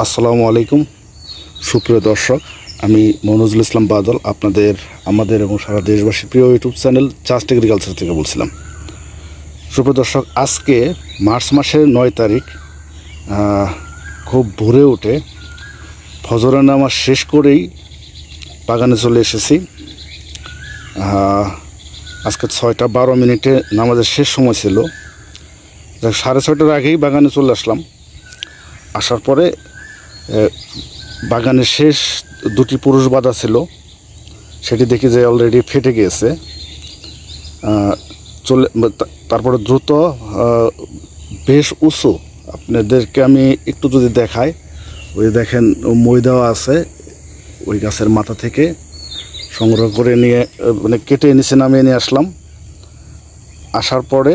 আসসালামু আলাইকুম সুপ্রিয় দর্শক, আমি মনোজুল ইসলাম বাদল আমাদের এবং সারা দেশবাসীর প্রিয় ইউটিউব চ্যানেল জাস্ট এগ্রিকালচার থেকে বলছিলাম। সুপ্রিয় দর্শক, আজকে মার্চ মাসের 9 তারিখ, খুব ভোরে উঠে ফজরের নামাজ শেষ করেই বাগানে চলে এসেছি। আজকে 6:12 নামাজের শেষ সময় ছিল। 6:30টার আগেই বাগানে চলে আসলাম। আসার পরে বাগানের শেষ দুটি পুরুষ বাঁধা ছিল, সেটি দেখি যে অলরেডি ফেটে গিয়েছে। তারপরে দ্রুত বেশ উঁচু, আপনাদেরকে আমি একটু যদি দেখাই, ওই দেখেন মই দেওয়া আছে, ওই গাছের মাথা থেকে সংগ্রহ করে নিয়ে কেটে নিচে নামিয়ে নিয়ে আসলাম। আসার পরে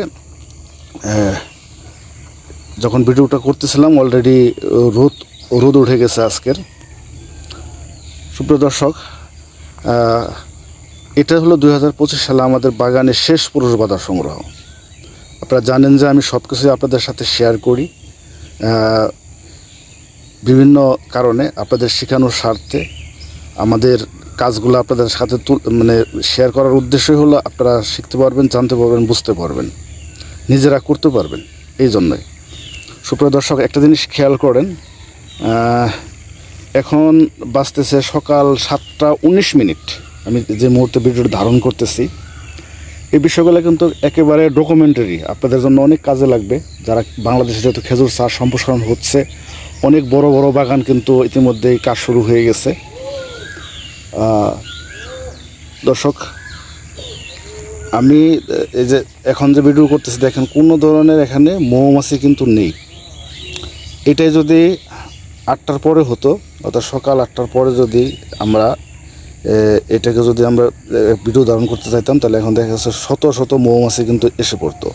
যখন ভিডিওটা করতেছিলাম অলরেডি রোদ উঠে গেছে আজকের। সুপ্রিয় দর্শক, এটা হলো 2025 সালে আমাদের বাগানের শেষ পুরুষ বাঁধা সংগ্রহ। আপনারা জানেন যে আমি সব কিছুই আপনাদের সাথে শেয়ার করি, বিভিন্ন কারণে আপনাদের শেখানোর স্বার্থে। আমাদের কাজগুলো আপনাদের সাথে শেয়ার করার উদ্দেশ্যই হলো আপনারা শিখতে পারবেন, জানতে পারবেন, বুঝতে পারবেন, নিজেরা করতে পারবেন। এই জন্যই সুপ্রিয় দর্শক, একটা জিনিস খেয়াল করেন, এখন বাজতেছে সকাল 7:19। আমি যে মুহূর্তে ভিডিওটি ধারণ করতেছি, এই বিষয়গুলো কিন্তু একেবারে ডকুমেন্টারি, আপনাদের জন্য অনেক কাজে লাগবে। যারা বাংলাদেশে যেহেতু খেজুর চাষ সম্প্রসারণ হচ্ছে, অনেক বড় বড় বাগান কিন্তু ইতিমধ্যেই কাজ শুরু হয়ে গেছে। দর্শক, আমি এই যে এখন যে ভিডিও করতেছি, দেখেন কোনো ধরনের এখানে মৌমাছি কিন্তু নেই। এটাই যদি 8টার পরে হতো, অর্থাৎ সকাল 8টার পরে যদি আমরা এটাকে ভিডিও ধারণ করতে চাইতাম, তাহলে এখন দেখা যাচ্ছে শত শত মৌমাছি কিন্তু এসে পড়তো।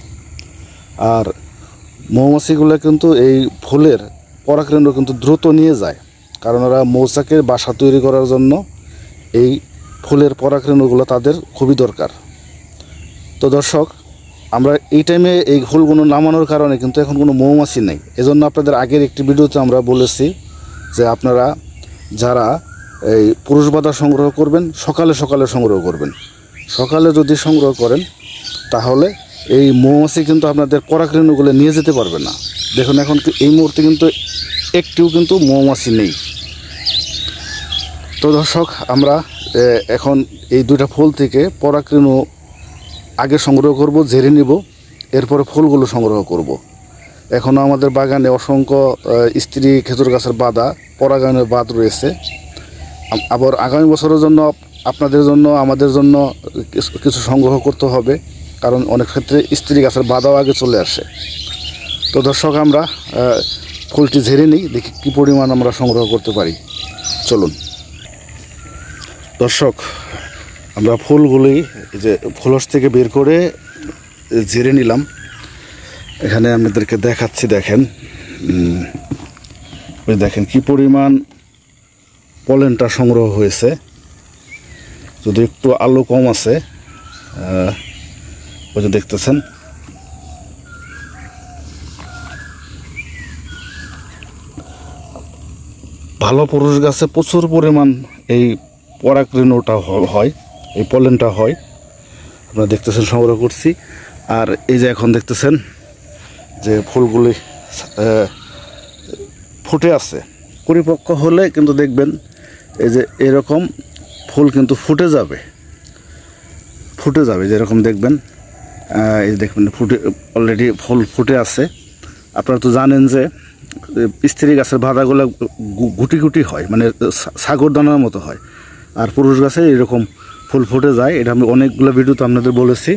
আর মৌমাছিগুলো কিন্তু এই ফুলের পরাগরেণু কিন্তু দ্রুত নিয়ে যায়, কারণ ওরা মৌচাকের বাসা তৈরি করার জন্য এই ফুলের পরাগরেণুগুলো তাদের খুবই দরকার। তো দর্শক, আমরা এই টাইমে এই ফুলগুলো নামানোর কারণে কিন্তু এখন কোনো মৌমাছি নেই। এজন্য আপনাদের আগের একটি ভিডিওতে আমরা বলেছি যে আপনারা যারা এই পুরুষ বাঁধা সংগ্রহ করবেন, সকালে সংগ্রহ করবেন। সকালে যদি সংগ্রহ করেন তাহলে এই মৌমাছি কিন্তু আপনাদের পরাগরেণুগুলো নিয়ে যেতে পারবে না। দেখুন, এখন এই মুহূর্তে কিন্তু একটিও কিন্তু মৌমাছি নেই। তো দর্শক, আমরা এখন এই দুইটা ফুল থেকে পরাগরেণু আগে সংগ্রহ করব, ঝেড়ে নিব, এরপরে ফুলগুলো সংগ্রহ করব। এখনও আমাদের বাগানে অসংখ্য স্ত্রী খেজুর গাছের বাঁধা পরাগায়নের বাঁধ রয়েছে। আবার আগামী বছরের জন্য আপনাদের জন্য, আমাদের জন্য কিছু সংগ্রহ করতে হবে, কারণ অনেক ক্ষেত্রে স্ত্রী গাছের বাঁধাও আগে চলে আসে। তো দর্শক, আমরা ফুলটি ঝেড়ে নিই, দেখি কী পরিমাণ আমরা সংগ্রহ করতে পারি। চলুন দর্শক, আমরা ফুলগুলি যে ফুলস থেকে বের করে ঝেড়ে নিলাম। এখানে আপনাদেরকে দেখাচ্ছি, দেখেন কি পরিমাণ পলেনটা সংগ্রহ হয়েছে। যদি একটু আলো কম আছে, ওই যে দেখতেছেন, ভালো পুরুষ গাছে প্রচুর পরিমাণ এই পরাগরেণুটা হয়, এই পলেনটা হয়। আপনারা দেখতেছেন সংগ্রহ করছি। আর এই যে এখন দেখতেছেন যে ফুলগুলি ফুটে আছে, পরিপক্ক হলে কিন্তু দেখবেন এই যে এরকম ফুল কিন্তু ফুটে যাবে, যেরকম দেখবেন, এই দেখবেন অলরেডি ফুল ফুটে আছে। আপনারা তো জানেন যে স্ত্রী গাছের বাঁধাগুলো গুটি গুটি হয়, সাগর দানার মতো হয়, আর পুরুষ গাছে এরকম ফুল ফুটে যায়। এটা আমি অনেকগুলো ভিডিওতে আপনাদের বলেছি,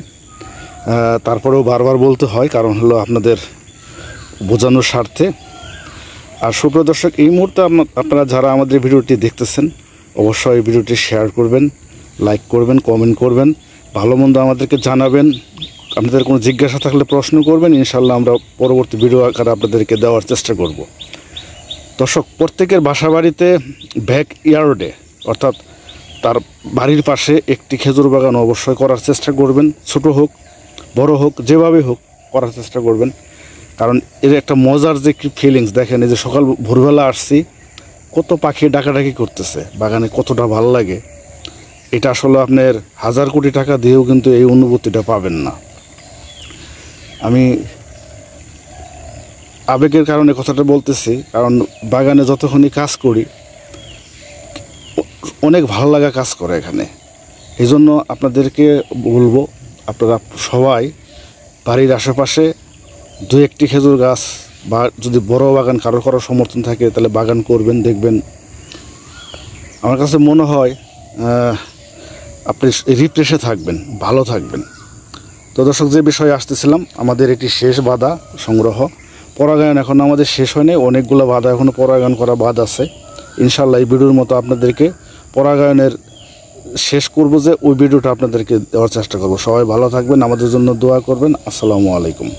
তারপরেও বারবার বলতে হয়, কারণ হলো আপনাদের বোঝানোর স্বার্থে। আর সুপ্রিয় দর্শক, এই মুহূর্তে আপনারা যারা আমাদের ভিডিওটি দেখতেছেন, অবশ্যই এই ভিডিওটি শেয়ার করবেন, লাইক করবেন, কমেন্ট করবেন, ভালো মন্দ আমাদেরকে জানাবেন। আপনাদের কোনো জিজ্ঞাসা থাকলে প্রশ্ন করবেন, ইনশাল্লাহ আমরা পরবর্তী ভিডিও আকারে আপনাদেরকে দেওয়ার চেষ্টা করব। দর্শক, প্রত্যেকের বাসা বাড়িতে ব্যাক ইয়ার্ডে, অর্থাৎ তার বাড়ির পাশে একটি খেজুর বাগান অবশ্যই করার চেষ্টা করবেন। ছোট হোক বড় হোক, যেভাবে হোক করার চেষ্টা করবেন, কারণ এর একটা মজার যে ফিলিংস দেখেন। এই যে সকাল ভোরবেলা আসছি, কত পাখি ডাকাডাকি করতেছে, বাগানে কতটা ভালো লাগে, এটা আসলে আপনার 1000 কোটি টাকা দিয়েও কিন্তু এই অনুভূতিটা পাবেন না। আমি আবেগের কারণে কথাটা বলতেছি, কারণ বাগানে যতক্ষণই কাজ করি অনেক ভালো লাগা কাজ করে এখানে। এই জন্য আপনাদেরকে বলবো, আপনারা সবাই বাড়ির আশেপাশে 2-1টি খেজুর গাছ বা যদি বড় বাগান কারোর সমর্থন থাকে তাহলে বাগান করবেন, দেখবেন আমার কাছে মনে হয় আপনি রিফ্রেশে থাকবেন, ভালো থাকবেন। তো দর্শক, যে বিষয়ে আসতেছিলাম, আমাদের এটি শেষ বাধা সংগ্রহ, পরাগায়ন এখন আমাদের শেষ হয়নি, অনেকগুলো বাধা এখনও পরাগায়ন করা বাদ আছে। ইনশাল্লাহ এই ভিডিওর মতো আপনাদেরকে পরাগায়নের শেষ করব, যে ওই ভিডিওটা আপনাদেরকে দেওয়ার চেষ্টা করব। সবাই ভালো থাকবেন, আমাদের জন্য দোয়া করবেন। আসসালামু আলাইকুম।